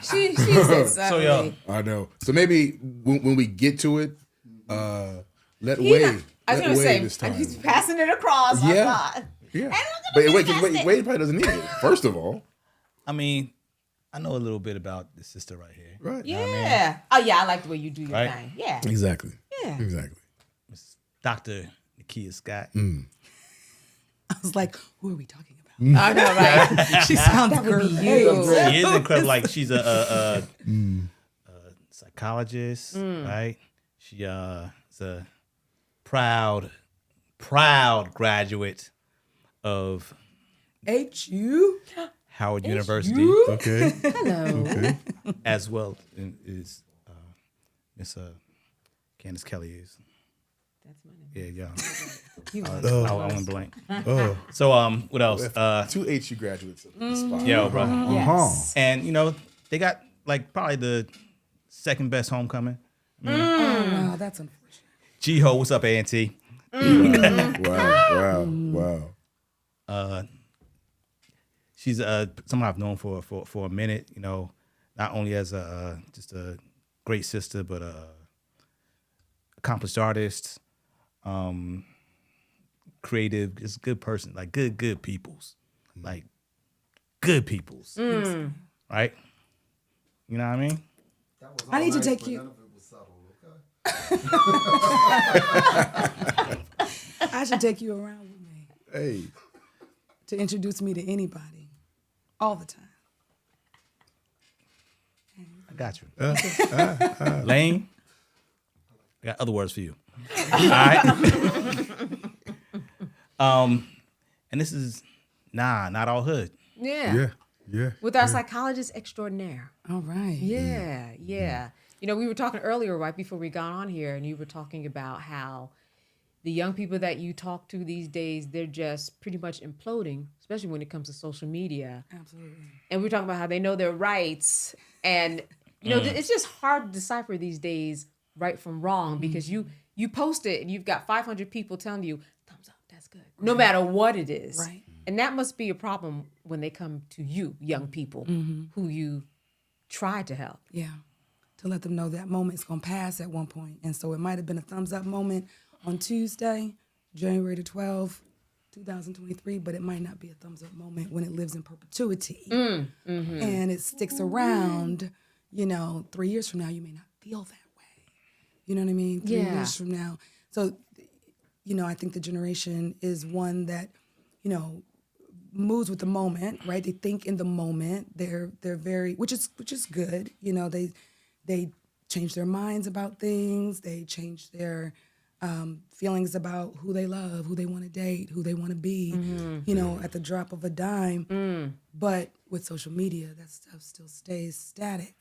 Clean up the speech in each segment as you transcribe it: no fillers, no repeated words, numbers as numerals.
She said So yo, I know. So maybe when we get to it, let Wade. I was let gonna Wade say this time. he's passing it across. Yeah. Yeah. But Wade probably doesn't need it. First of all. I mean, I know a little bit about the sister right here. Right. Yeah. You know what I mean? Oh yeah, I like the way you do your Right? thing. Yeah. Exactly. Yeah. Exactly. Dr. Nikia Scott. I was like, who are we talking about? I know, right? She sounds great. She is incredible. Like she's a psychologist, right? She is a proud graduate of HU? Howard University, Okay. Hello. Okay. as well as Miss Candace Kelly is. That's my name. Yeah. I went blank. Oh. So what else? Two HU graduates at the spot. Yo, bro. Yes. And they got like probably the second best homecoming. Oh, wow, that's unfortunate. G-Ho, what's up, A&T? Wow. She's someone I've known for a minute. Not only as just a great sister, but accomplished artist, creative, just a good person, like good peoples, like good peoples, right? You know what I mean? I need to take you. None of it was subtle, okay? I should take you around with me Hey. to introduce me to anybody all the time. I got you. Lane, I got other words for you. All right. And this is not all hood. Yeah. Yeah. With our psychologist extraordinaire. All right. Yeah. We were talking earlier, right before we got on here, and you were talking about how the young people that you talk to these days, they're just pretty much imploding, especially when it comes to social media. Absolutely. And we were talking about how they know their rights. And, it's just hard to decipher these days right from wrong because you post it and you've got 500 people telling you, thumbs up, that's good. Right. No matter what it is. Right. And that must be a problem when they come to you, young people, who you try to help. Yeah. To let them know that moment's going to pass at one point. And so it might have been a thumbs up moment on Tuesday, January the 12th, 2023, but it might not be a thumbs up moment when it lives in perpetuity. And it sticks around, 3 years from now, you may not feel that way. You know what I mean? 3 years from now. So, I think the generation is one that, moves with the moment, right? They think in the moment. They're very, which is good. They change their minds about things. They change their feelings about who they love, who they want to date, who they want to be, at the drop of a dime. But with social media, that stuff still stays static,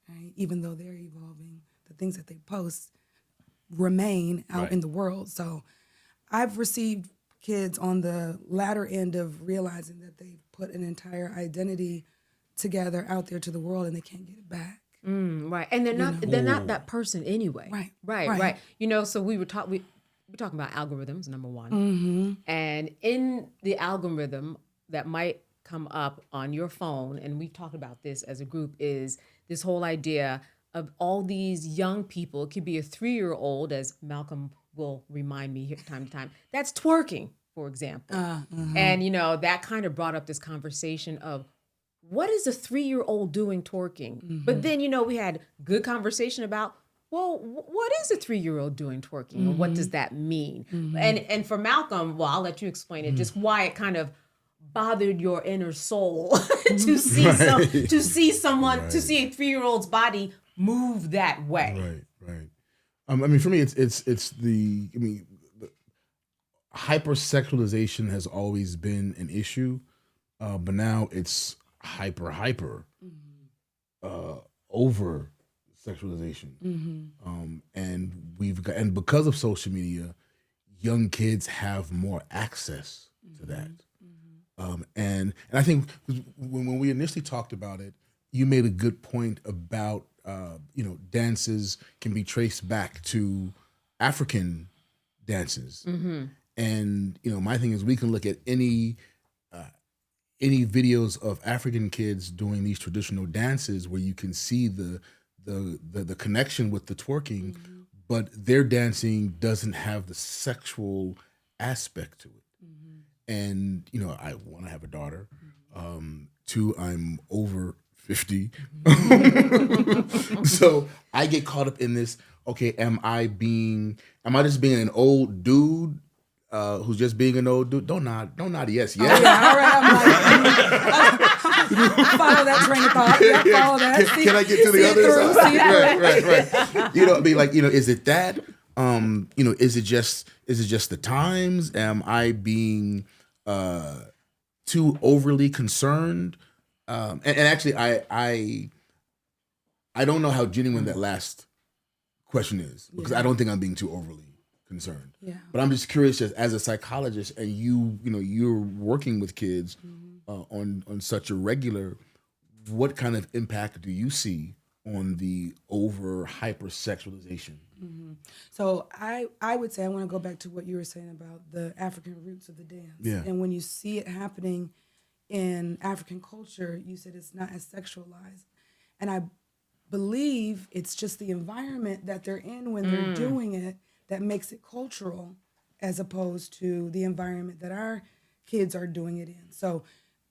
right? Even though they're evolving, the things that they post remain out in the world. So I've received kids on the latter end of realizing that they've put an entire identity together out there to the world and they can't get it back. Right. And they're not that person anyway. Right. So we're talking about algorithms, number one. And in the algorithm that might come up on your phone, and we've talked about this as a group, is this whole idea of all these young people. It could be a 3-year-old, as Malcolm will remind me time to time, that's twerking, for example. And, that kind of brought up this conversation of, what is a 3-year-old doing twerking? But then, we had good conversation about, well, what is a 3-year-old doing twerking? Or what does that mean? And for Malcolm, well, I'll let you explain it, just why it kind of bothered your inner soul to see to see a 3-year-old's body move that way. Right. For me, it's the hypersexualization has always been an issue, but now it's hyper over sexualization, and because of social media, young kids have more access to that, and I think when we initially talked about it, you made a good point about dances can be traced back to African dances, and my thing is we can look at any any videos of African kids doing these traditional dances where you can see the connection with the twerking, but their dancing doesn't have the sexual aspect to it. And I want to have a daughter. Two, I'm over 50. So I get caught up in this. Okay, am I just being an old dude who's just being an old dude? Don't nod yes. Yeah. Oh, yeah, all right. I'm like, follow that train of thought. Yeah, follow that. Can I get to the other side? Right. Is it that? Is it just the times? Am I being too overly concerned? And actually, I don't know how genuine that last question is, because I don't think I'm being too overly concerned. Yeah. But I'm just curious, just as a psychologist, and you're working with kids on such a regular, what kind of impact do you see on the over hypersexualization? So I would say, I want to go back to what you were saying about the African roots of the dance. Yeah. And when you see it happening in African culture, you said it's not as sexualized. And I believe it's just the environment that they're in when they're doing it that makes it cultural, as opposed to the environment that our kids are doing it in. So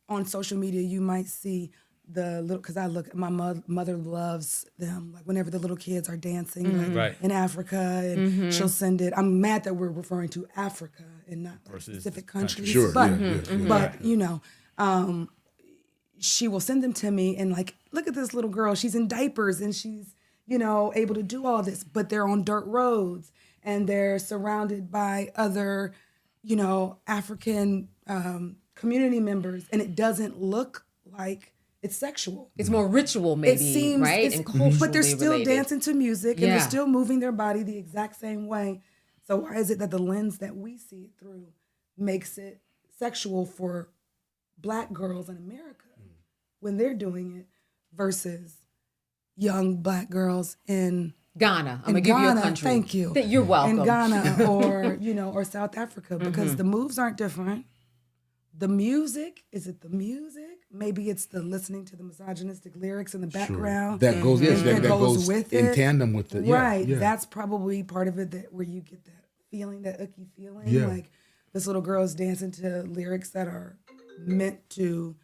on social media, you might see because my mother loves them. Like whenever the little kids are dancing in Africa, and she'll send it. I'm mad that we're referring to Africa and not specific countries. Sure, but she will send them to me and like, look at this little girl. She's in diapers and she's able to do all this, but they're on dirt roads and they're surrounded by other African community members, and it doesn't look like it's sexual. It's more ritual, maybe, it seems, right? And culturally but they're still related. dancing to music, and they're still moving their body the exact same way. So why is it that the lens that we see it through makes it sexual for Black girls in America when they're doing it versus young Black girls in Ghana? I'm gonna give you a country. Thank you. You're welcome. In Ghana or South Africa, because the moves aren't different. The music, is it the music? Maybe it's the listening to the misogynistic lyrics in the background. That goes, that goes with in it. tandem with it. Right. Yeah. That's probably part of it, where you get that feeling, that icky feeling. Yeah. Like this little girl's dancing to lyrics that are meant to.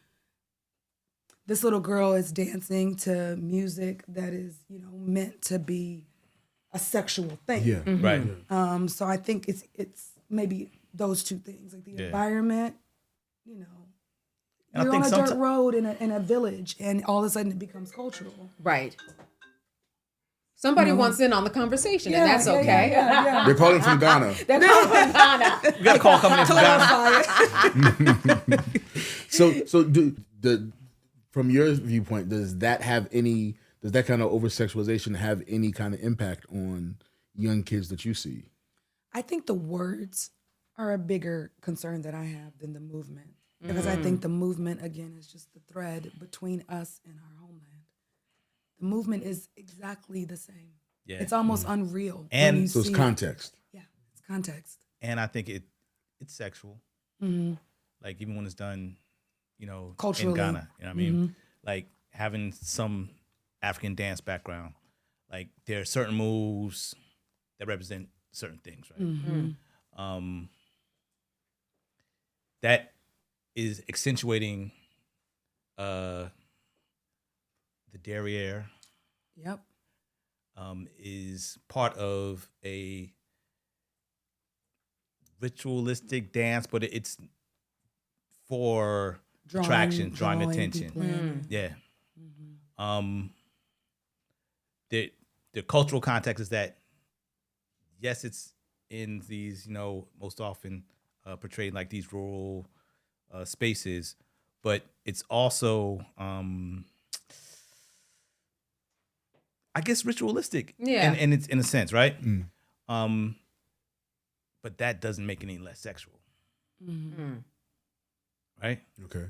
This little girl is dancing to music that is, meant to be a sexual thing. Yeah. Right. So I think it's maybe those two things, like the environment, And you're on a dirt road in a village, and all of a sudden it becomes cultural. Right. Somebody wants in on the conversation, and that's okay. Yeah. They're calling from Ghana. They're calling from Ghana. We got a call coming in from Ghana. So from your viewpoint, does that kind of over-sexualization have any kind of impact on young kids that you see? I think the words are a bigger concern that I have than the movement. Because I think the movement, again, is just the thread between us and our homeland. The movement is exactly the same. Yeah. It's almost unreal. And so it's context. Yeah, it's context. And I think it's sexual. Like even when it's done, culturally in Ghana, you know what I mean? Like having some African dance background, like there are certain moves that represent certain things, right? That is accentuating the derriere. Yep. Is part of a ritualistic dance, but it's for attraction, drawing attention. Yeah. The cultural context is that, yes, it's in these, most often portrayed like these rural spaces, but it's also, I guess, ritualistic. Yeah. And it's in a sense, right? But that doesn't make it any less sexual. Right? Okay.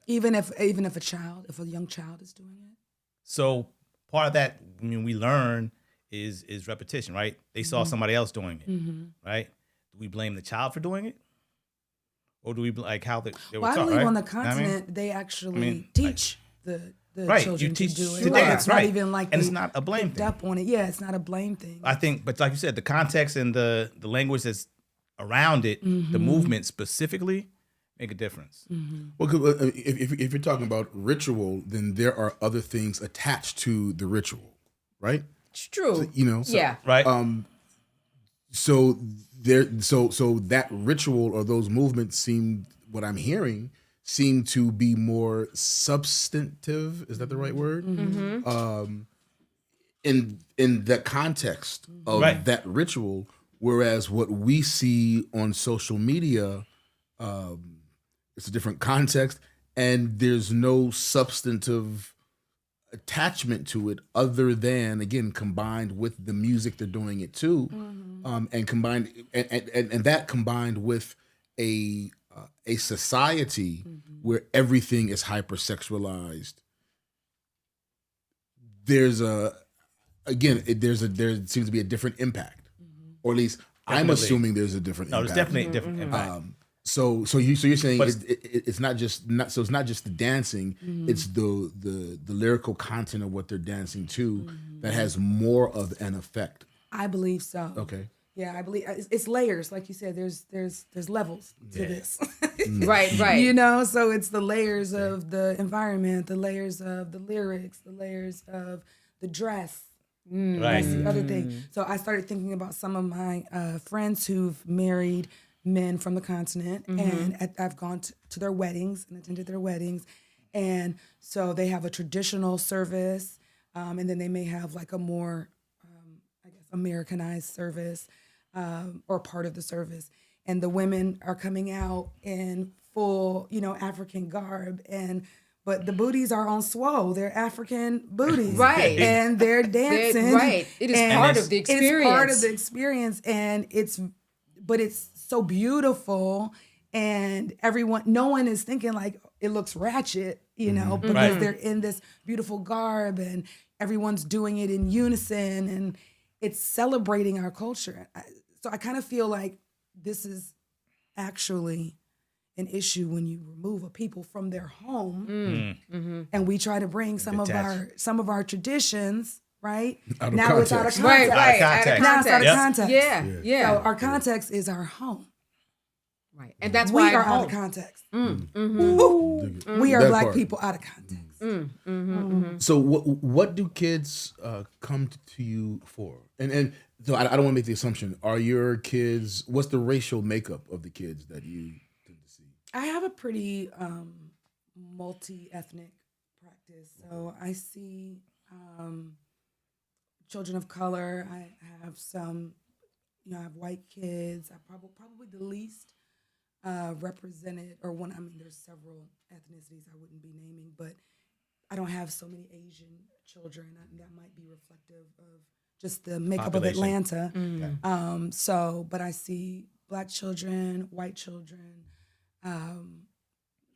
Even if a young child is doing it. So part of that, we learn is repetition, right? They saw somebody else doing it, right? Do we blame the child for doing it? or do we like how they were Well, I taught? believe Right? on the You know what I mean? continent they actually teach the Right, children you teach to do it. to Like, dance, it's not right. even like And it's they not a blame picked thing. up on it. Yeah, it's not a blame thing. I think, but like you said, the context and the language that's around it, the movement specifically, make a difference. Well, if you're talking about ritual, then there are other things attached to the ritual, right? It's true. So, you know, so, yeah. Right? So so that ritual or those movements seem, what I'm hearing, seem to be more substantive. Is that the right word? In the context of Right. that ritual, whereas what we see on social media, it's a different context, and there's no substantive attachment to it other than, again, combined with the music they're doing it to, and combined and that combined with a society where everything is hypersexualized. There seems to be a different impact, or at least I'm Definitely. assuming there's a different No, there's impact. definitely a different impact. So you're saying But it's not just the dancing, it's the lyrical content of what they're dancing to that has more of an effect. I believe so. Okay. Yeah, I believe it's layers, like you said. There's levels to this. Right. You know, so it's the layers of the environment, the layers of the lyrics, the layers of the dress. That's the other thing. So I started thinking about some of my friends who've married men from the continent, and I've gone to their weddings and attended their weddings. And so they have a traditional service, and then they may have like a more, I guess, Americanized service, or part of the service. And the women are coming out in full, African garb, but the booties are on swole. They're African booties. Right. And they're dancing. Right. It is part of the experience. It's part of the experience. And it's so beautiful. And no one is thinking like it looks ratchet, because they're in this beautiful garb and everyone's doing it in unison, and it's celebrating our culture. So I kind of feel like this is actually an issue when you remove a people from their home, and we try to bring some of our traditions, right? Now it's out of context. Right. Out of context. Now it's out of context. Yeah. So our context is our home. Right. And that's We why are home. out of context. We are That Black part. people out of context. So what do kids come to you for? And so I don't want to make the assumption. Are your kids? What's the racial makeup of the kids that you tend to see? I have a pretty multi-ethnic practice. So I see children of color. I have some, I have white kids. I probably the least represented, or one. I mean, there's several ethnicities I wouldn't be naming, but I don't have so many Asian children, and that might be reflective of just the makeup Population. of Atlanta. But I see Black children, white children,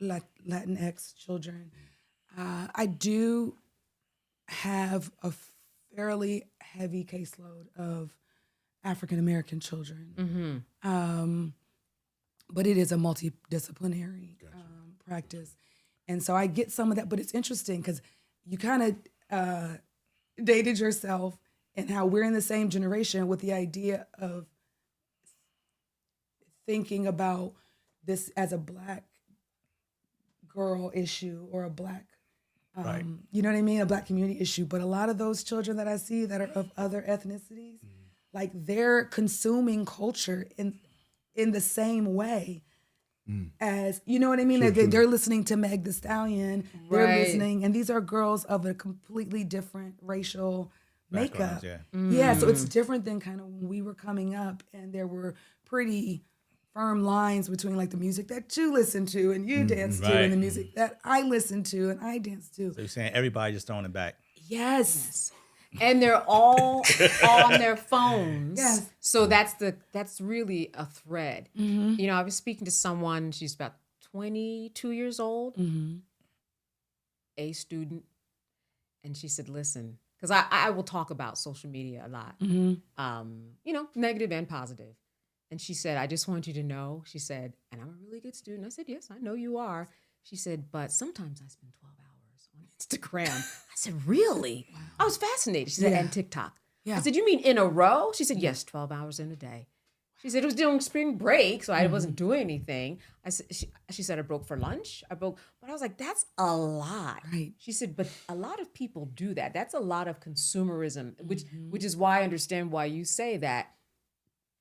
Latinx children. I do have a fairly heavy caseload of African American children. But it is a multidisciplinary practice. And so I get some of that, but it's interesting because you kind of dated yourself and how we're in the same generation with the idea of thinking about this as a Black girl issue or a Black, you know what I mean? A Black community issue. But a lot of those children that I see that are of other ethnicities, like they're consuming culture in the same way as, you know what I mean? They're listening to Meg Thee Stallion, they're listening, and these are girls of a completely different racial makeup. Yeah, so it's different than kind of when we were coming up, and there were pretty firm lines between like the music that you listen to and you dance to, and the music that I listen to and I dance to. So you're saying everybody just throwing it back? Yes. And they're all on their phones. Yes. So that's really a thread. I was speaking to someone, she's about 22 years old, a student, and she said, listen, because I will talk about social media a lot, negative and positive. And she said, I just want you to know, she said, and I'm a really good student. I said, yes, I know you are. She said, but sometimes I spend 12 hours on Instagram. I said, really? Wow. I was fascinated. She said, and TikTok. I said, you mean in a row? She said, yes, 12 hours in a day. She said, it was during spring break, so I wasn't doing anything. I said, she said, I broke for lunch. But I was like, that's a lot. Right. She said, but a lot of people do that. That's a lot of consumerism, which is why I understand why you say that.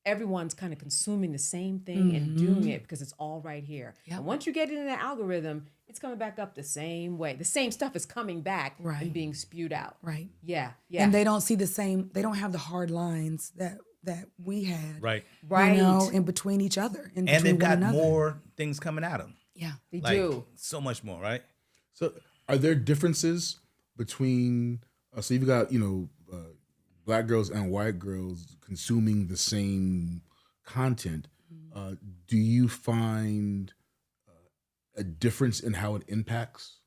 Everyone's kind of consuming the same thing and doing it because it's all right here. Yep. And once you get it in the algorithm, it's coming back up the same way. The same stuff is coming back and being spewed out. Right. Yeah. And they don't see the same, they don't have the hard lines that we had. Right. Right. You know, in between each other. And they've got more things coming at them. Yeah. They do. So much more, right? So are there differences between, so you've got, Black girls and white girls consuming the same content. Do you find a difference in how it impacts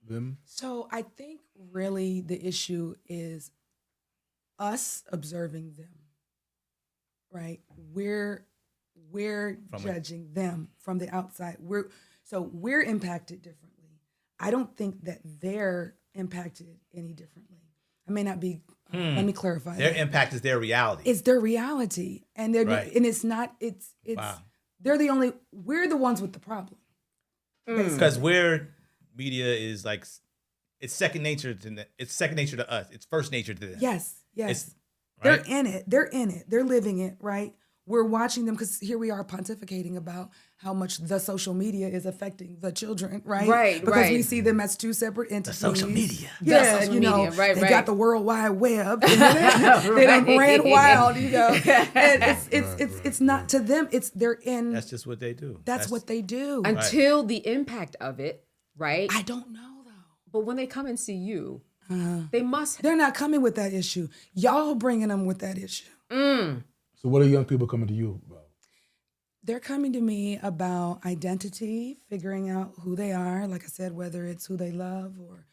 them? So I think really the issue is us observing them, right? We're judging them from the outside. We're impacted differently. I don't think that they're impacted any differently. I may not be. Let me clarify. Their impact is their reality. It's their reality, and they're and it's not. It's. Wow. They're the only. We're the ones with the problem. Because media is like, it's second nature to. It's second nature to us. It's first nature to them. Yes. Right? They're in it. They're in it. They're living it. Right. We're watching them because here we are pontificating about how much the social media is affecting the children, right? Right, because we see them as two separate entities. The social media. Yeah, the social media. Right, they got the World Wide Web. They done ran wild, And it's not to them. They're in. That's just what they do. That's what they do. Until the impact of it, right? I don't know though. But when they come and see you, they must. They're not coming with that issue. Y'all bringing them with that issue. So what are young people coming to you about? They're coming to me about identity, figuring out who they are, like I said, whether it's who they love or,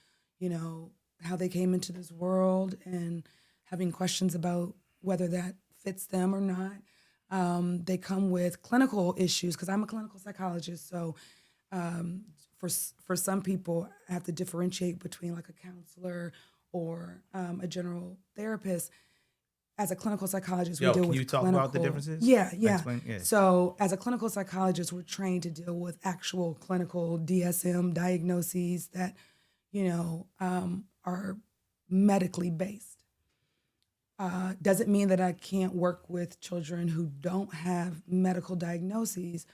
how they came into this world and having questions about whether that fits them or not. They come with clinical issues because I'm a clinical psychologist. So for some people, I have to differentiate between like a counselor or a general therapist. As a clinical psychologist, we deal with can you talk about the differences? Yeah. Explain, So as a clinical psychologist, we're trained to deal with actual clinical DSM diagnoses that, are medically based. Doesn't mean that I can't work with children who don't have medical diagnoses,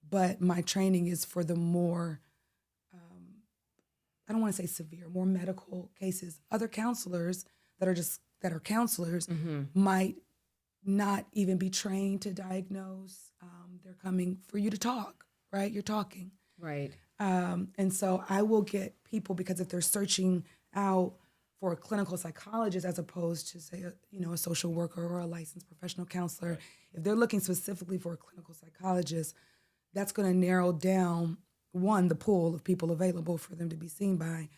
but my training is for the more, I don't want to say severe, more medical cases. Other counselors that are counselors might not even be trained to diagnose. They're coming for you to talk, right? You're talking. Right. And so I will get people, because if they're searching out for a clinical psychologist as opposed to, say, a social worker or a licensed professional counselor, if they're looking specifically for a clinical psychologist, that's going to narrow down, one, the pool of people available for them to be seen by.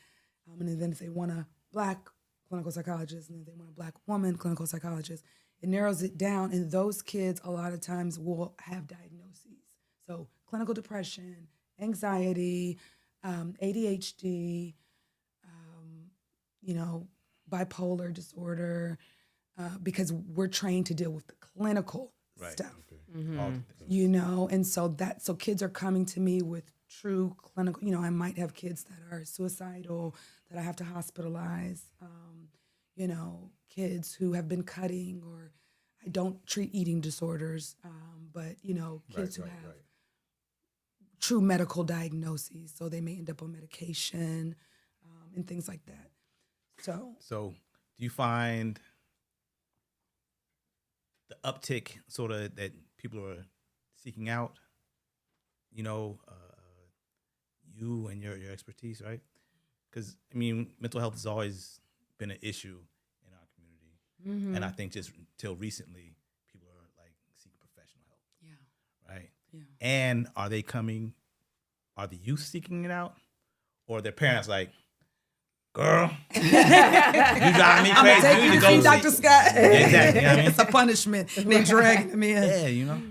And then if they want a Black clinical psychologist, and if they want a Black woman clinical psychologist, it narrows it down. And those kids a lot of times will have diagnoses. So clinical depression, anxiety, ADHD, bipolar disorder, because we're trained to deal with the clinical stuff. And so kids are coming to me with true clinical, I might have kids that are suicidal, that I have to hospitalize, kids who have been cutting, or I don't treat eating disorders, but, kids who have true medical diagnoses, so they may end up on medication and things like that. So do you find the uptick sort of that people are seeking out, you and your expertise, right? Because, mental health has always been an issue in our community. And I think just until recently, people are like seeking professional help. Yeah. Right? Yeah. And are the youth seeking it out? Or are their parents like, girl, you driving me crazy. Take you to see Dr. Scott. Exactly. You know what I mean? It's a punishment. They dragging him in. Yeah, you know.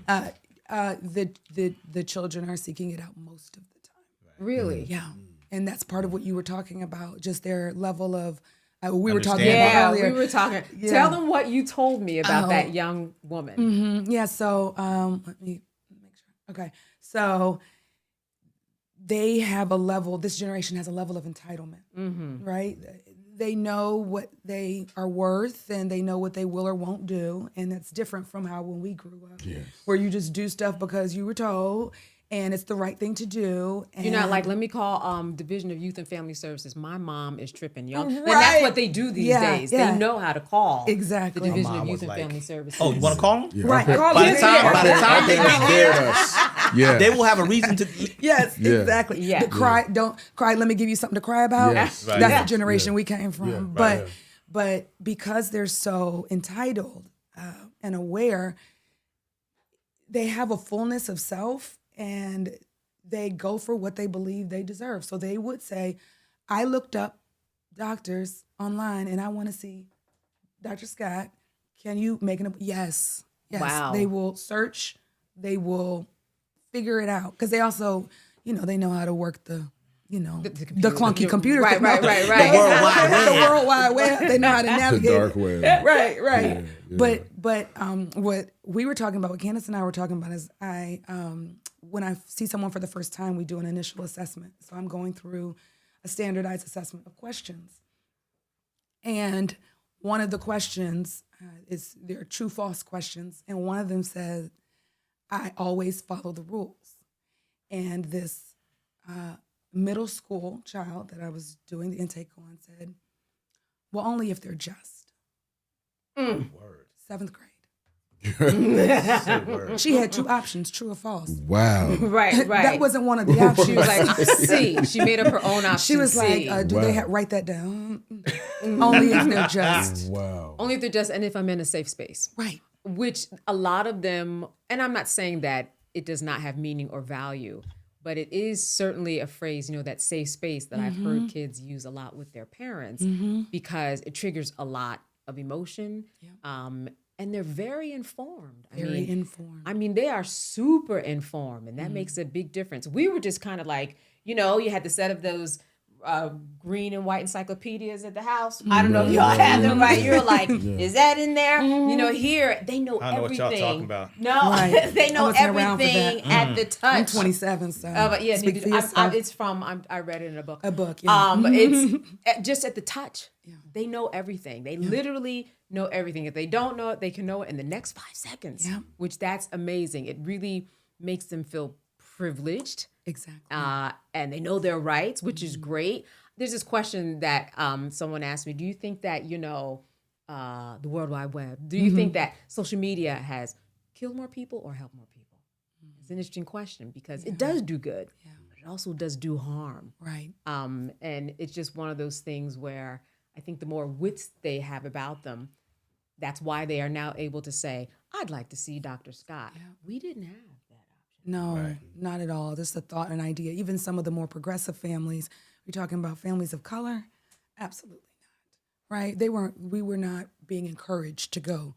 The children are seeking it out most of the time. Really? Yeah, and that's part of what you were talking about. Just their level of. We were talking about yeah, earlier. we were talking. Yeah. Tell them what you told me about that young woman. Mm-hmm. Yeah. So let me make sure. Okay. So they have a level. This generation has a level of entitlement. Right. They know what they are worth and they know what they will or won't do. And that's different from how when we grew up, where you just do stuff because you were told and it's the right thing to do. And You're not like, let me call Division of Youth and Family Services. My mom is tripping, y'all. And that's what they do these days. Yeah. They know how to call exactly the Division of mom Youth was and like, Family Services. Oh, you want to call them? Yeah. Right. By the time they scared us. Yeah. they will have a reason to. Yes, Yeah. exactly. Yeah. The cry, don't cry. Let me give you something to cry about. Yes. Right. That's Yeah. the generation we came from. Yeah. But because they're so entitled and aware, they have a fullness of self and they go for what they believe they deserve. So they would say, I looked up doctors online and I want to see Dr. Scott. Can you make an appointment? Yes. Wow. They will search. They will figure it out. Because they also, they know how to work the clunky computer. Right. The World Wide Web. The World Wide Web. They know how to The navigate. dark web. Right. Yeah. But what we were talking about, what Candace and I were talking about is when I see someone for the first time, we do an initial assessment. So I'm going through a standardized assessment of questions. And one of the questions is, they're true-false questions. And one of them says, I always follow the rules. And this middle school child that I was doing the intake on said, well, only if they're just. Word. 7th grade. Word. She had 2 options, true or false. Wow. Right. That wasn't one of the options. She was like, C. She made up her own option. She was C. like, do they write that down? Only if they're just. Wow. Only if they're just, and if I'm in a safe space. Right. Which a lot of them, and I'm not saying that it does not have meaning or value, but it is certainly a phrase, that safe space that I've heard kids use a lot with their parents because it triggers a lot of emotion. And they're very informed. Very informed. I mean, they are super informed, and that makes a big difference. We were just kind of like, you had the set of those green and white encyclopedias at the house. I don't know if y'all had them, right? You're like, is that in there? Here, they know I don't know everything. what y'all talking about. No, Right. they know I wasn't around for everything that. at the touch. I'm 27, so But yeah, speak for yourself. it's from, I read it in a book. A book, yeah. It's just at the touch. They know everything. They literally know everything. If they don't know it, they can know it in the next 5 seconds, which that's amazing. It really makes them feel privileged. Exactly. And they know their rights, which is great. There's this question that someone asked me, do you think that, the World Wide Web, do you think that social media has killed more people or helped more people? It's an interesting question because it does do good, but it also does do harm. Right. And it's just one of those things where I think the more wits they have about them, that's why they are now able to say, I'd like to see Dr. Scott. Yeah. We didn't have that option. No, not at all. Just a thought and idea. Even some of the more progressive families, we're talking about families of color, absolutely not. Right? We were not being encouraged to go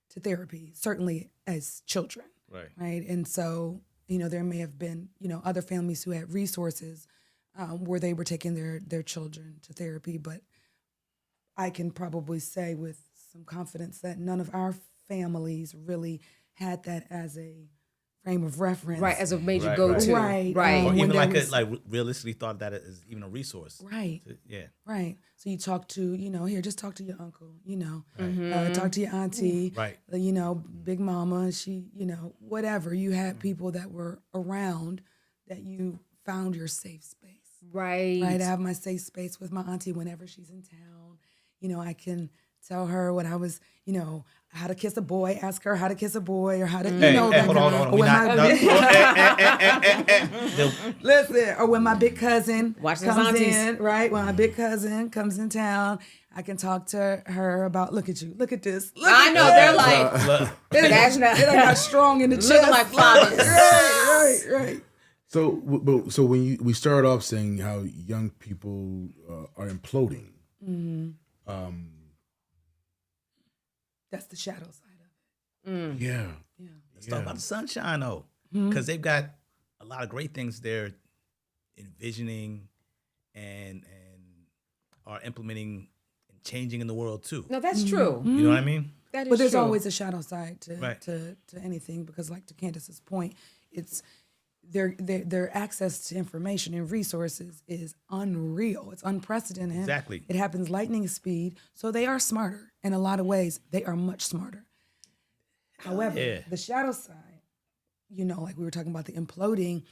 to therapy, certainly as children. Right. And so, there may have been, other families who had resources where they were taking their children to therapy, but I can probably say with some confidence that none of our families really had that as a frame of reference. Right, as a major go-to. Right. Or even when realistically thought that as even a resource. Right. Yeah. Right. So you talk to, just talk to your uncle, talk to your auntie, Right. Big mama, she, whatever. You had people that were around that you found your safe space. Right. Right. I have my safe space with my auntie whenever she's in town. I can tell her what I was, how to kiss a boy, ask her how to kiss a boy or how to, hold on. Listen, or when my big cousin Watch those comes aunties. in, right? When my big cousin comes in town, I can talk to her about, look at you, look at this. I know, they're like, it got strong in the chest. looking like fathers. Right. So when we started off saying how young people are imploding, That's the shadow side of it. Yeah. Let's talk about the sunshine though, because they've got a lot of great things they're envisioning and are implementing and changing in the world too. No, that's true. You know what I mean? That is But there's true. always a shadow side to, Right. to anything, because like to Candace's point, it's their access to information and resources is unreal. It's unprecedented. Exactly. It happens lightning speed. So they are smarter in a lot of ways. They are much smarter. However, yeah. the shadow side, like we were talking about the imploding,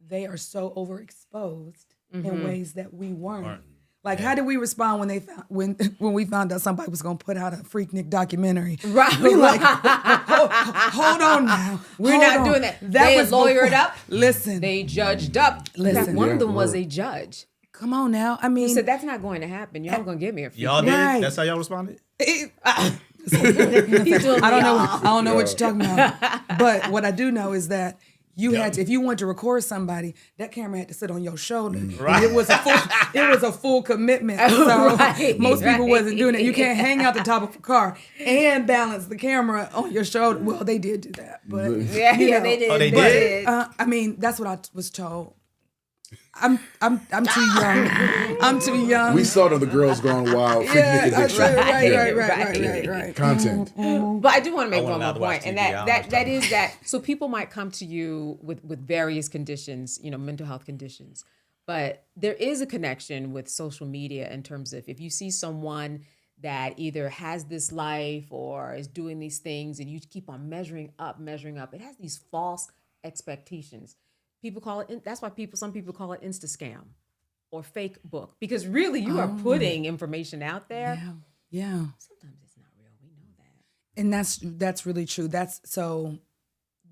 they are so overexposed in ways that we weren't. Like, how did we respond when we found out somebody was going to put out a Freaknik documentary? Right. We like, hold on now. We're not doing that. They was lawyered before- up. Listen. They judged up. In fact, Listen. one of them Yeah, was word. a judge. Come on now. I He mean, said, that's not going to happen. Y'all going to give me a free. Y'all did? Right. That's how y'all responded? I don't know what you're talking about. But what I do know is that you had to, if you wanted to record somebody, that camera had to sit on your shoulder. Right. It was a full commitment. So Right, most people right. wasn't doing it. You can't hang out the top of a car and balance the camera on your shoulder. Well, they did do that, but Yeah, you know, they did. Oh, they did? I mean, that's what I was told. I'm too young. I'm too young. We saw the girls going wild. Freak yeah, Nick addiction. right. Content. But I do want to make I one wanna more not watch point, and TV. I don't know that what that you're is that. So people might come to you with various conditions, mental health conditions, but there is a connection with social media in terms of if you see someone that either has this life or is doing these things, and you keep on measuring up, it has these false expectations. People call it. That's why some people call it Insta scam or fake book, because really you are putting information out there. Yeah. Sometimes it's not real. We know that. And that's really true. That's so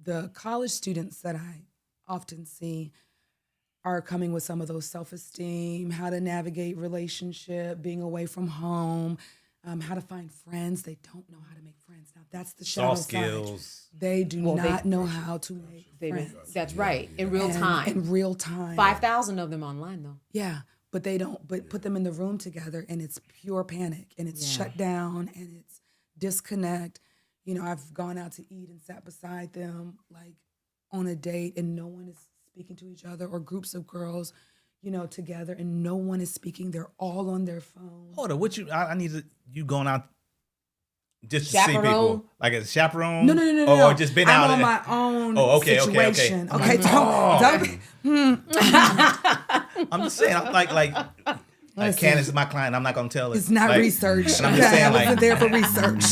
the college students that I often see are coming with some of those self-esteem, how to navigate relationship, being away from home, how to find friends. They don't know how to make friends. Now that's the shadow Soft side. skills. They do not know how to make friends. That's right. In real time. In real time. 5,000 of them online though. Yeah, but they don't. But put them in the room together, and it's pure panic, and it's shut down, and it's disconnect. I've gone out to eat and sat beside them, like on a date, and no one is speaking to each other, or groups of girls, together, and no one is speaking. They're all on their phone. Hold on, I need you going out just to Chaperone? see people, like a chaperone. No. Or just been I'm out on of my own okay. situation. Okay, Don't I'm just saying, like Candace is my client. I'm not gonna tell her. It's not research. And I'm just saying, I wasn't there for research.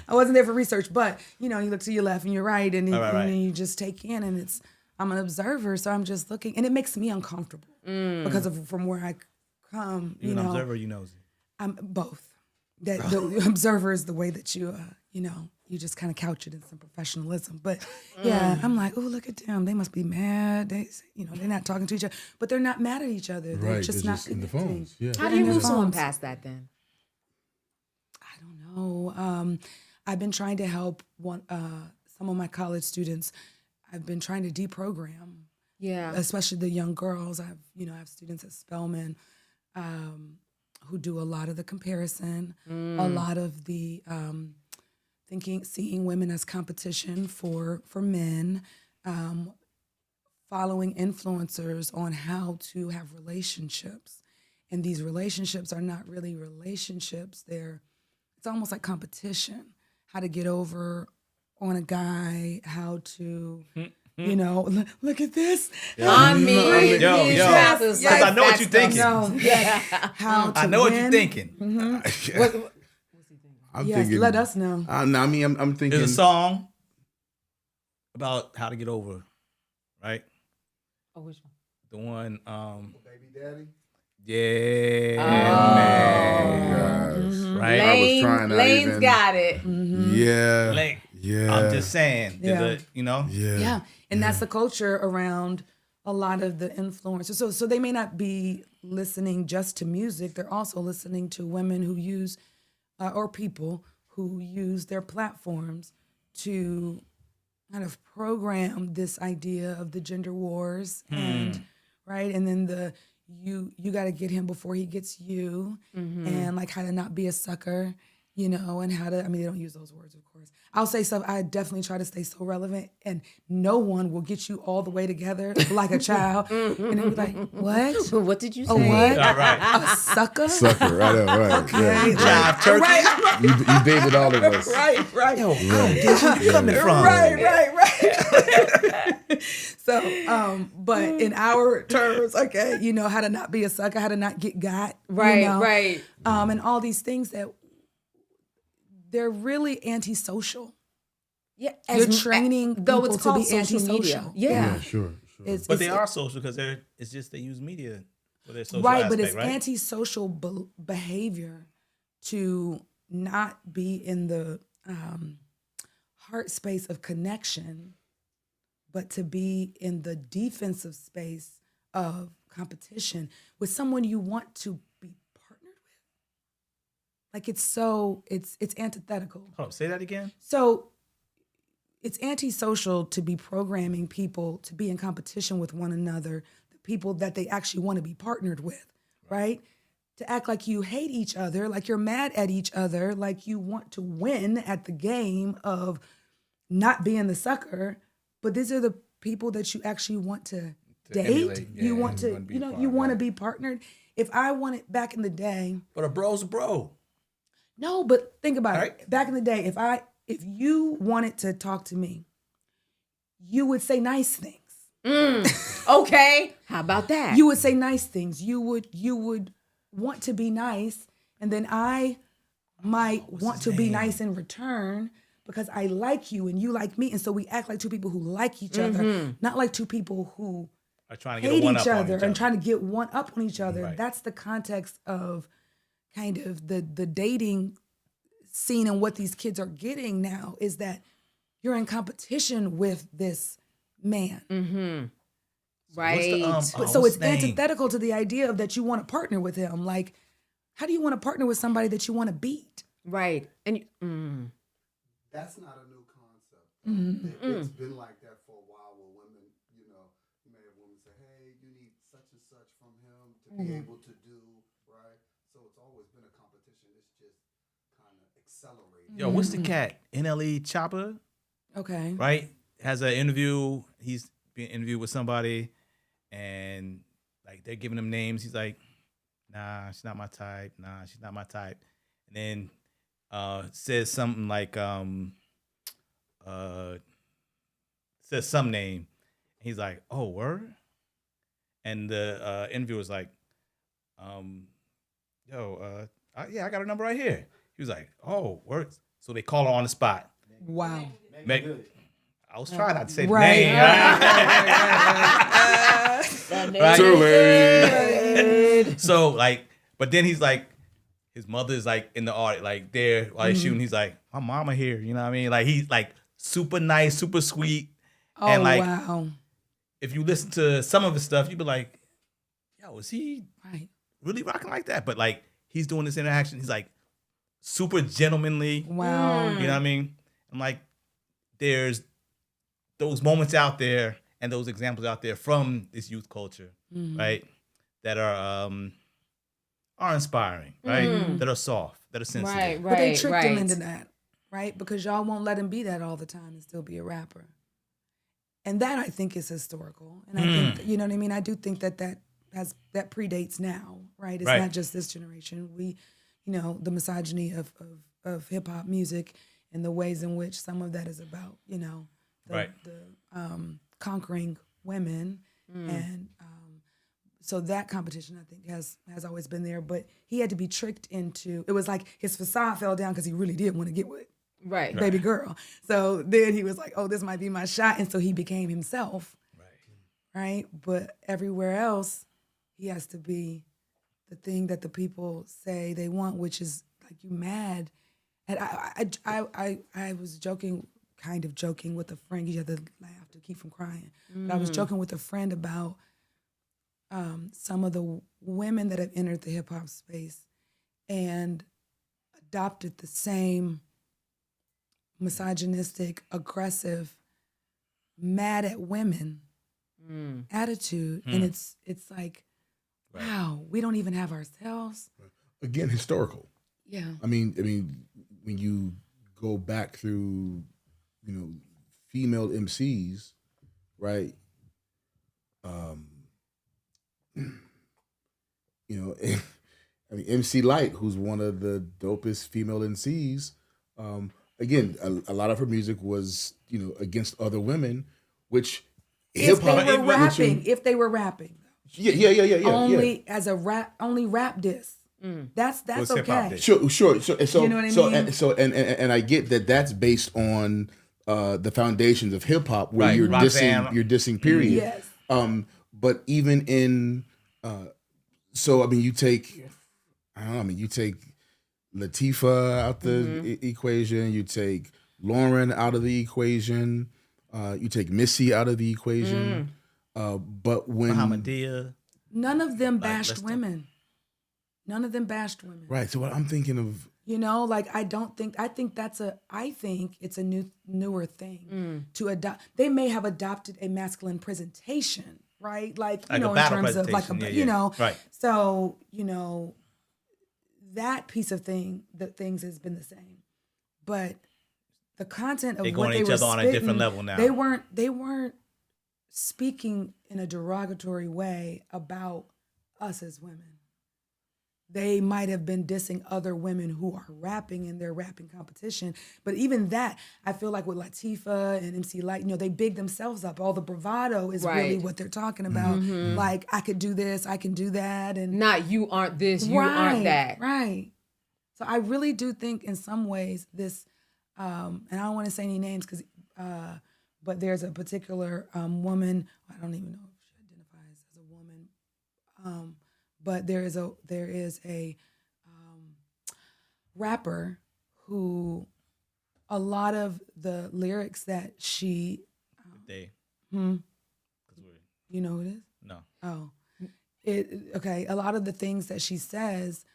I wasn't there for research, but you look to your left and your right, and then you just take in, and I'm an observer, so I'm just looking, and it makes me uncomfortable because of from where I come. You an observer, you nosy. I'm both. The observer is the way that you you just kind of couch it in some professionalism. But yeah, I'm like, oh, look at them. They must be mad. They're not talking to each other, but they're not mad at each other. They're Right, just they're not just in the connecting. phones. Yeah. How do you In the move someone phones. past that then? I don't know. I've been trying to help some of my college students. I've been trying to deprogram, especially the young girls. I have students at Spelman who do a lot of the comparison, a lot of the seeing women as competition for men, following influencers on how to have relationships. And these relationships are not really relationships. It's almost like competition, how to get over on a guy, how to, look at this. I mean, Yo, because I know what you're thinking. How to I know what win. you're thinking. I'm Yes, thinking. let us know. I'm thinking. There's a song about how to get over, right? Oh, which one? The one, Baby daddy. yeah, man, right? I was trying to Lane's even- got it. Yeah. Like, Yeah. I'm just saying, Yeah. Yeah. Yeah, and that's the culture around a lot of the influencers. So they may not be listening just to music; they're also listening to women who use, or people who use their platforms to kind of program this idea of the gender wars and then the you got to get him before he gets you, and like how to not be a sucker, you know, and how to, I mean, they don't use those words, of course. I'll say stuff, I definitely try to stay so relevant, and no one will get you all the way together like a child. And they'll be like, what? What did you say? A what? All right. A sucker? Sucker, right. Okay. Yeah. Jive turkey. Right. You dated all of us. Right. Yo, where you coming from? Right. So, but in our terms, okay, you know, how to not be a sucker, how to not get got. Right, you know? right. And all these things that they're really antisocial. Yeah, You're training though people it's to called be social antisocial. media. Yeah, sure. But they are social because it's just they use media for their social right, aspect, but it's right? antisocial behavior to not be in the heart space of connection, but to be in the defensive space of competition with someone you want to be partnered with. Like it's antithetical. Hold up, say that again. So it's antisocial to be programming people to be in competition with one another, the people that they actually want to be partnered with, right? To act like you hate each other, like you're mad at each other, like you want to win at the game of not being the sucker, but these are the people that you actually want to date. emulate, You want to, be you know, part, you want to right. be partnered. If I wanted back in the day, But a bro's a bro. no, but think about Right. it. Back in the day, if you wanted to talk to me, you would say nice things. Okay. How about that? You would say nice things. You would want to be nice, and then I might want to be nice in return because I like you and you like me, and so we act like two people who like each other, not like two people who Are trying to get hate one each up on other each and trying to get one up on each other. Right. That's the context of kind of the dating scene, and what these kids are getting now is that you're in competition with this man. Right. So it's antithetical to the idea of that you want to partner with him. Like, how do you want to partner with somebody that you want to beat? Right. And That's not a new concept. It's been like that for a while where women, you know, you may have women say, hey, you need such and such from him to be able to do, right? So it's always been a competition. It's just kind of accelerated. Yo, what's the cat? NLE Chopper, Okay. right? Has an interview. He's being interviewed with somebody, and like they're giving him names. He's like, nah, she's not my type. Nah, she's not my type. And then says something like says some name. He's like, oh, word? And the interviewer's like, yo, yeah, I got her number right here. He was like, oh, word. So they call her on the spot. Wow. I was trying not to say the Right. name. Right. Too late. So like, but then he's like, his mother's like in the audit, like there while he's shooting. He's like, my mama here. You know what I mean? Like he's like super nice, super sweet. Oh, And like, wow. if you listen to some of his stuff, you'd be like, yo, is he Right. really rocking like that? But like, he's doing this interaction. He's like super gentlemanly. Wow. You know what I mean? I'm like, there's those moments out there and those examples out there from this youth culture, right? That are inspiring, right? That are soft, that are sensitive. right. But they tricked him right. into that, right? Because y'all won't let him be that all the time and still be a rapper. And that I think is historical. And I think, you know what I mean? I do think that predates now, right? It's Right. not just this generation. We, you know, the misogyny of hip hop music and the ways in which some of that is about, you know, the conquering women. And so that competition, I think, has always been there. But he had to be tricked into, it was like his facade fell down because he really did want to get with Right. baby girl. So then he was like, oh, this might be my shot. And so he became himself. Right. But everywhere else, he has to be the thing that the people say they want, which is like, you mad. And I was kind of joking with a friend. You have to laugh to keep from crying. But I was joking with a friend about some of the women that have entered the hip hop space and adopted the same misogynistic, aggressive, mad at women attitude. And it's like, wow, we don't even have ourselves. Again, historical. Yeah. I mean, when you go back through, female MCs, right? I mean, MC Light, who's one of the dopest female MCs. Again, a lot of her music was, against other women, which If hip hop. if they were rapping, Yeah. only as a rap diss. That's okay. Sure. So You know what I mean? And I get that that's based on the foundations of hip hop, where you're dissing. Period. Yes. But even in, so I mean, you take Latifah out the equation. You take Lauren out of the equation. You take Missy out of the equation. But when Muhammadia, none of them bashed women. None of them bashed women. Right. So what I'm thinking of, I think it's a newer thing to adopt. They may have adopted a masculine presentation, right? Like in terms of right. So, that piece of the things has been the same. But the content of what they were spitting, on a different level now. They weren't speaking in a derogatory way about us as women. They might have been dissing other women who are rapping in their rapping competition. But even that, I feel like with Latifah and MC Light, they big themselves up. All the bravado is really what they're talking about. Mm-hmm. Like, I could do this, I can do that. And not you aren't this, you aren't that. Right. So I really do think in some ways this, and I don't want to say any names, but there's a particular woman, I don't even know if she identifies as a woman, but there is a rapper who a lot of the lyrics that she you know who it is? No. Oh. A lot of the things that she says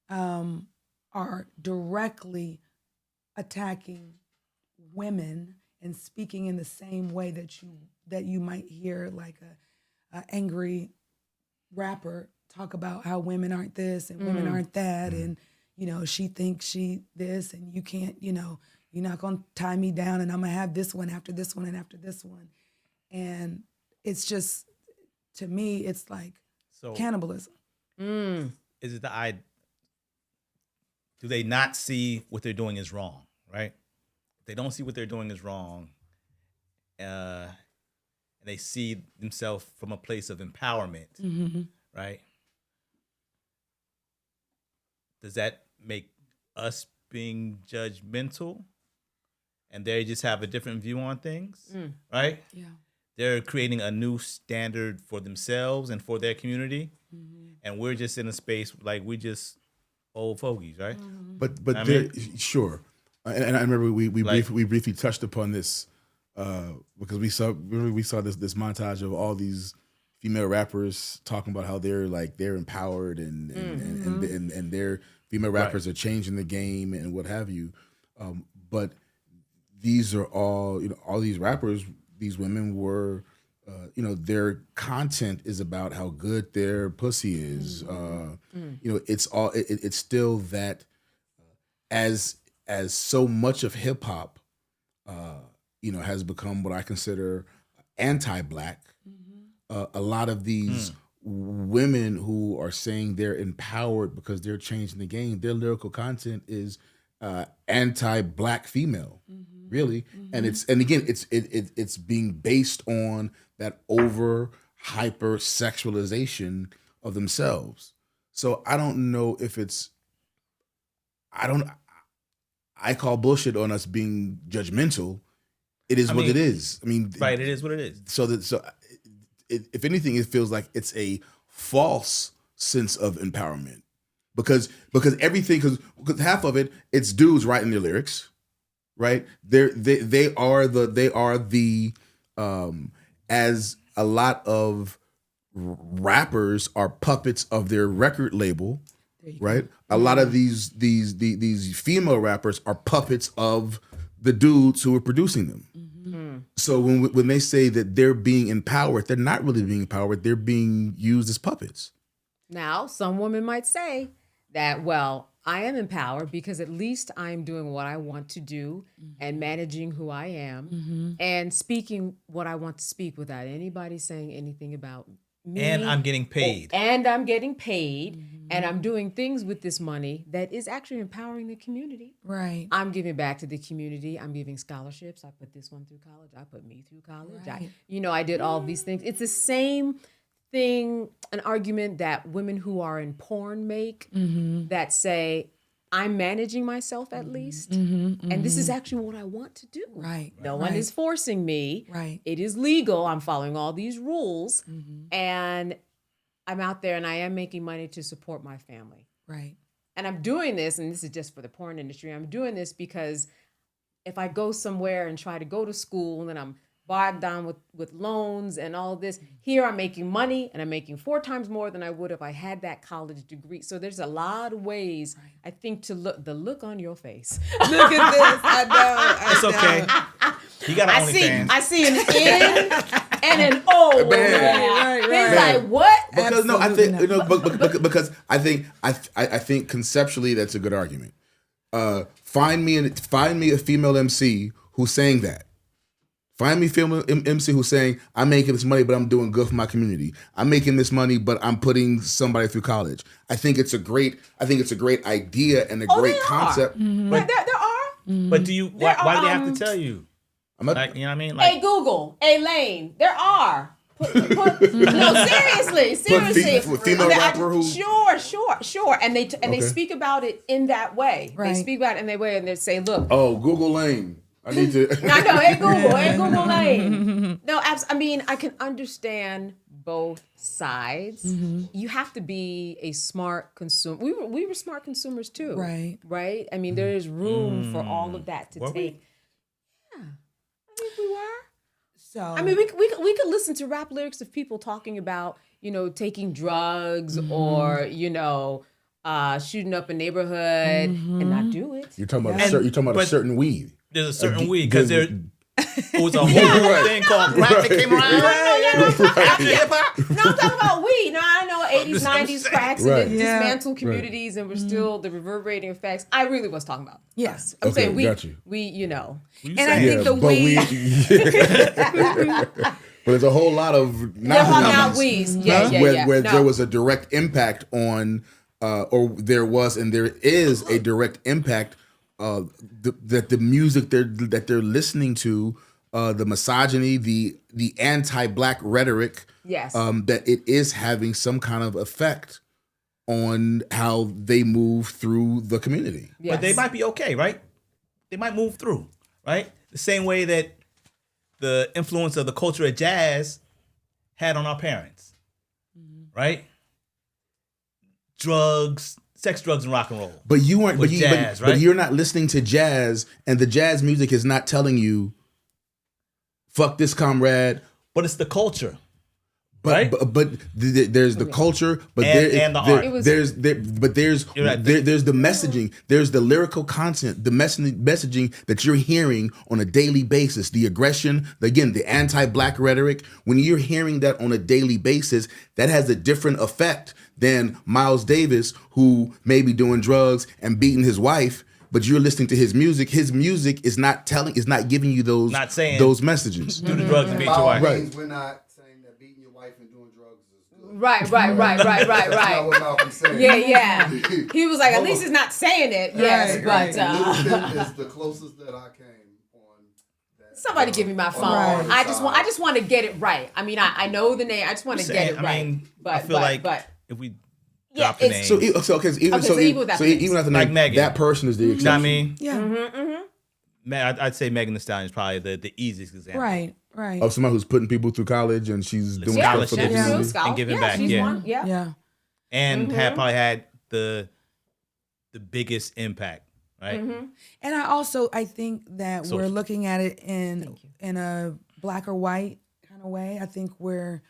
are directly attacking women and speaking in the same way that you might hear like a angry rapper talk about how women aren't this and women aren't that, and she thinks she this, and you can't, you're not gonna tie me down, and I'm gonna have this one after this one and after this one, and it's just, to me, it's like cannibalism. Is it do they not see what they're doing is wrong, right? If they don't see what they're doing is wrong, and they see themselves from a place of empowerment, right? Does that make us being judgmental, and they just have a different view on things, right? Yeah. They're creating a new standard for themselves and for their community, and we're just in a space like we just old fogies, right? But sure, and I remember we briefly touched upon this because we saw this montage of all these female rappers talking about how they're empowered and their female rappers are changing the game and what have you. But these are all these rappers, these women were, their content is about how good their pussy is. It's still that as so much of hip hop, has become what I consider anti-black. A lot of these women who are saying they're empowered because they're changing the game, their lyrical content is anti-black female, really, and it's being based on that over hypersexualization of themselves. So I don't know if I call bullshit on us being judgmental. It is what it is. I mean, right? It is what it is. If anything, it feels like it's a false sense of empowerment because everything, because half of it's dudes writing their lyrics, right? They are the as a lot of rappers are puppets of their record label, right? A lot of these female rappers are puppets of the dudes who are producing them. So when they say that they're being empowered, they're not really being empowered. They're being used as puppets. Now, some women might say that, well, I am empowered because at least I'm doing what I want to do and managing who I am and speaking what I want to speak without anybody saying anything about me. And I'm getting paid. And I'm getting paid. And I'm doing things with this money that is actually empowering the community. Right. I'm giving back to the community. I'm giving scholarships. I put this one through college. I put me through college. Right. I did all these things. It's the same thing, an argument that women who are in porn make that say, I'm managing myself at least. And this is actually what I want to do. Right. No one is forcing me. Right. It is legal. I'm following all these rules. And I'm out there and I am making money to support my family. Right. And I'm doing this, and this is just for the porn industry. I'm doing this because if I go somewhere and try to go to school and I'm bogged down with loans and all this, here I'm making money and I'm making 4 times more than I would if I had that college degree. So there's a lot of ways, I think, to the look on your face. Look at this. I know. It's okay. You got an OnlyFans. I see an N and an O. It's like, what? Because no, I think Absolutely because I think conceptually that's a good argument. Find me a female MC who's saying that. Find me a female MC who's saying, I'm making this money, but I'm doing good for my community. I'm making this money, but I'm putting somebody through college. I think it's a great idea and a great concept. But there are. But do you? Why do they have to tell you? You know what I mean? Like, hey Google, hey Lane, there are. No, seriously. Female rapper who. Sure. And they speak about it in that way. Right. They speak about it in that way, and they say, look. Oh, Google Lane. I need to. I know, hey Google Lane. No, I mean, I can understand both sides. You have to be a smart consumer. We were smart consumers too. Right? I mean, there is room for all of that to take. Yeah, I think we were. So I mean, we could listen to rap lyrics of people talking about, taking drugs or, shooting up a neighborhood and not do it. You're talking about a certain weed. There's a certain weed because there was a whole thing called rap that came around. No, I'm talking about weed. No, I know 80s, 90s cracks and it dismantled communities and we're still the reverberating effects. I really was talking about. Yes. I'm saying we. And I think the weed. But there's a whole lot of not weeds. Where there was a direct impact on, or there was and there is a direct impact that the music that they're listening to, the misogyny, the anti-black rhetoric, that it is having some kind of effect on how they move through the community. But they might be okay, right? They might move through, right? The same way that the influence of the culture of jazz had on our parents, right? Sex, drugs, and rock and roll. But you weren't. But jazz, right? you're not listening to jazz, and the jazz music is not telling you, "Fuck this, comrade." But it's the culture, right? But there's the culture, but the art. There's the messaging. There's the lyrical content, the messaging that you're hearing on a daily basis. The aggression, the anti-black rhetoric. When you're hearing that on a daily basis, that has a different effect than Miles Davis, who may be doing drugs and beating his wife, but you're listening to his music. His music is not giving you those messages. Do the drugs and beat your wife. Right. We're not saying that beating your wife and doing drugs is good. Right. That's not what Malcolm said. Yeah. He was like, at least he's not saying it. Yes, but Listen is the closest that I came on. That, somebody give me my phone. Right. I just want to get it right. I mean, I know the name. I just want to get it right. I mean, I feel like if we drop the name. So even after like Megan, that person is the exception. You know what I mean? Yeah. I'd say Megan Thee Stallion is probably the easiest example. Right. Of somebody who's putting people through college and she's doing stuff for the community. And giving back. Yeah. And probably had the biggest impact, right? And I think that we're looking at it in a black or white kind of way. I think we're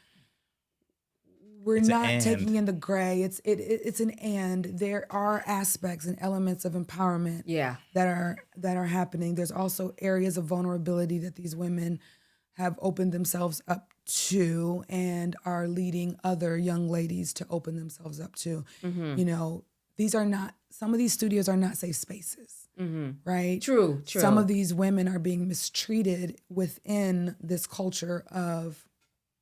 not taking in the gray. It's an and. There are aspects and elements of empowerment that are happening. There's also areas of vulnerability that these women have opened themselves up to and are leading other young ladies to open themselves up to. You know, some of these studios are not safe spaces, right? True. Some of these women are being mistreated within this culture of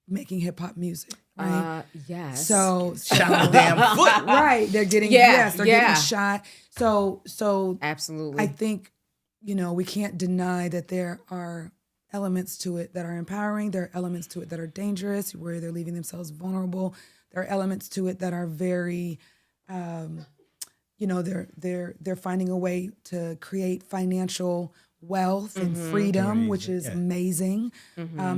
making hip hop music, right? Yes. So Shot the damn foot. right, they're getting getting shot. So absolutely. I think, you know, we can't deny that there are elements to it that are empowering. There are elements to it that are dangerous, where they're leaving themselves vulnerable. There are elements to it that are very, you know, they're finding a way to create financial wealth and freedom, which is amazing.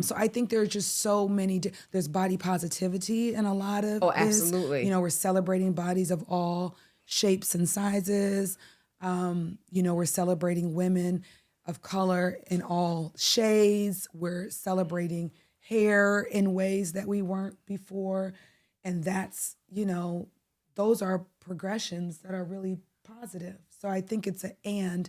So I think there's just so many. There's body positivity in a lot of this. Absolutely. You know, we're celebrating bodies of all shapes and sizes. You know, we're celebrating women of color in all shades. We're celebrating hair in ways that we weren't before. And that's, you know, those are progressions that are really positive. So I think it's an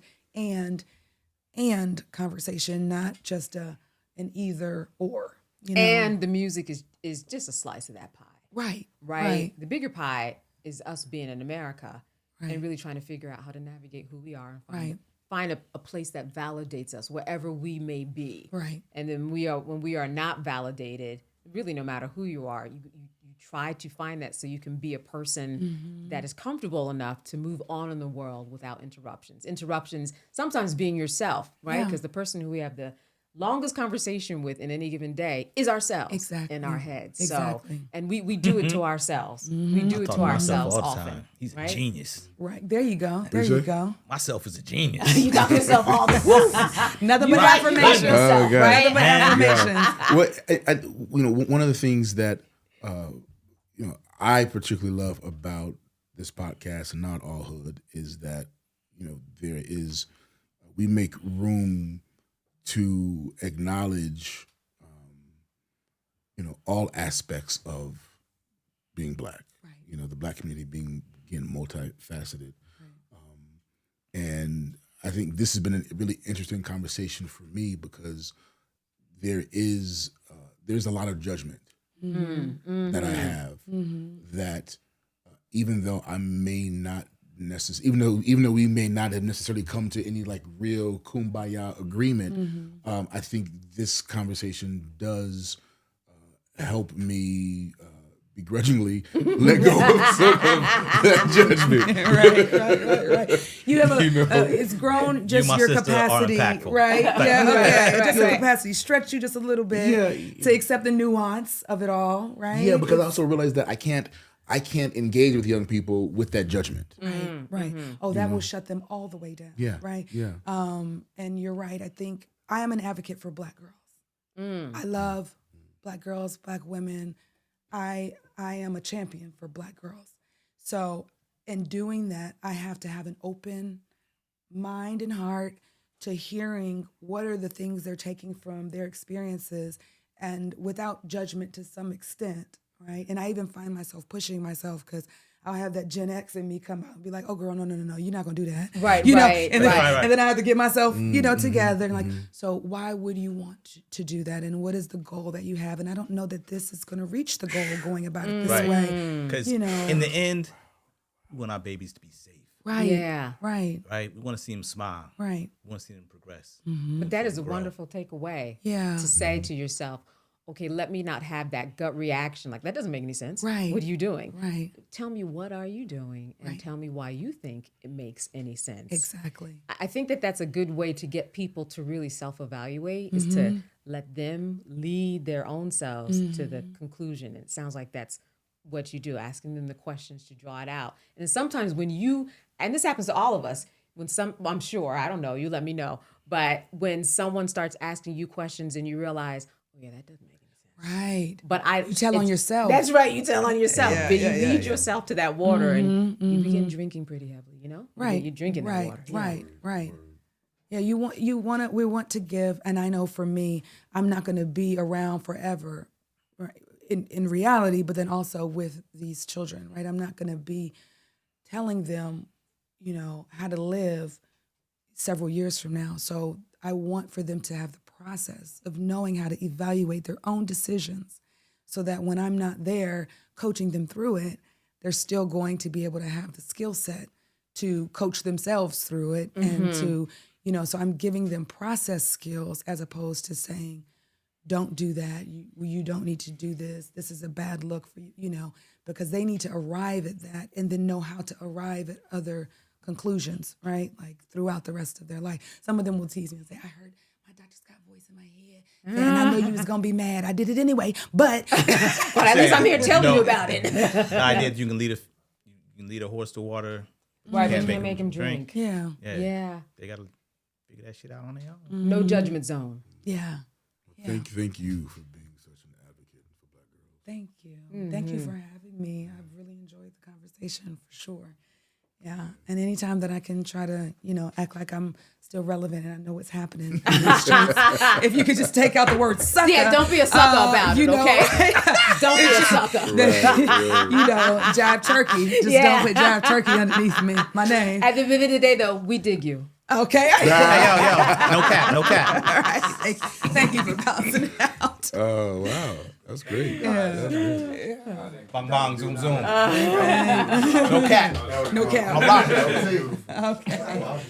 and conversation, not just an either or. You know? And the music is just a slice of that pie. Right. The bigger pie is us being in America and really trying to figure out how to navigate who we are and find a place that validates us wherever we may be. Right. And then when we are not validated, really no matter who you are, you try to find that so you can be a person that is comfortable enough to move on in the world without interruptions. Interruptions sometimes being yourself, right? Because the person who we have the longest conversation with in any given day is ourselves in our heads. Exactly. So, and we do it to ourselves. We do it to ourselves often. He's right? a genius. Right. There you go. There you go. Myself is a genius. You got yourself all the Nothing but affirmation. yourself, right? Nothing but affirmation. Well, you know, one of the things that you know I particularly love about this podcast and Not All Hood is that, you know, we make room to acknowledge, you know, all aspects of being Black. Right. You know, the Black community being, again, multifaceted. Right. And I think this has been a really interesting conversation for me because there's a lot of judgment that I have that even though I may not necessarily, even though we may not have necessarily come to any like real kumbaya agreement, I think this conversation does help me begrudgingly let go of some of that judgment. Right. You have it's grown just your capacity, right? Just your capacity stretch you just a little bit to accept the nuance of it all, right? Yeah, because I also realized that I can't engage with young people with that judgment. Right. Oh, that will shut them all the way down. Yeah. Right. Yeah. And you're right. I think I am an advocate for Black girls. I love Black girls, Black women. I am a champion for Black girls. So in doing that, I have to have an open mind and heart to hearing what are the things they're taking from their experiences and without judgment to some extent, right? And I even find myself pushing myself because I'll have that Gen X in me come out and be like, oh, girl, no, you're not going to do that. Right, you know? right, And then I have to get myself, you know, together. And like, so why would you want to do that? And what is the goal that you have? And I don't know that this is going to reach the goal going about it this way. Because you know, in the end, we want our babies to be safe. Right. Yeah. Right. Right? We want to see them smile. Right. We want to see them progress. But that is a wonderful takeaway. Yeah. To say to yourself, okay, let me not have that gut reaction. Like, that doesn't make any sense. Right. What are you doing? Right. Tell me, what are you doing? And tell me why you think it makes any sense. Exactly. I think that that's a good way to get people to really self-evaluate is to let them lead their own selves to the conclusion. And it sounds like that's what you do, asking them the questions to draw it out. And sometimes when and this happens to all of us, I'm sure, I don't know, you let me know, but when someone starts asking you questions and you realize, oh yeah, that doesn't make any sense. Right. But you tell on yourself. That's right. You tell on yourself. But you lead yourself to that water and you begin drinking pretty heavily, you know? Right. You're drinking that water. Right. Yeah, we want to give, and I know for me, I'm not going to be around forever, right? In reality, but then also with these children, right? I'm not going to be telling them, you know, how to live several years from now. So I want for them to have the process of knowing how to evaluate their own decisions so that when I'm not there coaching them through it, they're still going to be able to have the skill set to coach themselves through it and to, so I'm giving them process skills as opposed to saying, don't do that. You don't need to do this. This is a bad look for you, because they need to arrive at that and then know how to arrive at other conclusions, right? Like throughout the rest of their life. Some of them will tease me and say, I heard my doctor's got a voice in my head. And I know you was going to be mad. I did it anyway, but at least I'm here telling you about it. The idea that you can lead a horse to water. Right, but you can't make him drink. Yeah. They got to figure that shit out on their own. No judgment zone. Yeah. Thank you for being such an advocate for Black girls. Thank you. Thank you for having me. I've really enjoyed the conversation for sure. Yeah. And anytime that I can try to, act like I'm still relevant and I know what's happening. If you could just take out the word sucker. Yeah, don't be a sucker about it, okay? Don't be a sucker. Jive turkey. Just don't put jive turkey underneath my name. At the end of the day, though, we dig you. Okay. Yo. No cap. All right. Thank you for bouncing it out. Oh, wow. That's great. Yeah. That's great. Bang, bang, zoom, zoom. No cap. No cap. All right. Okay.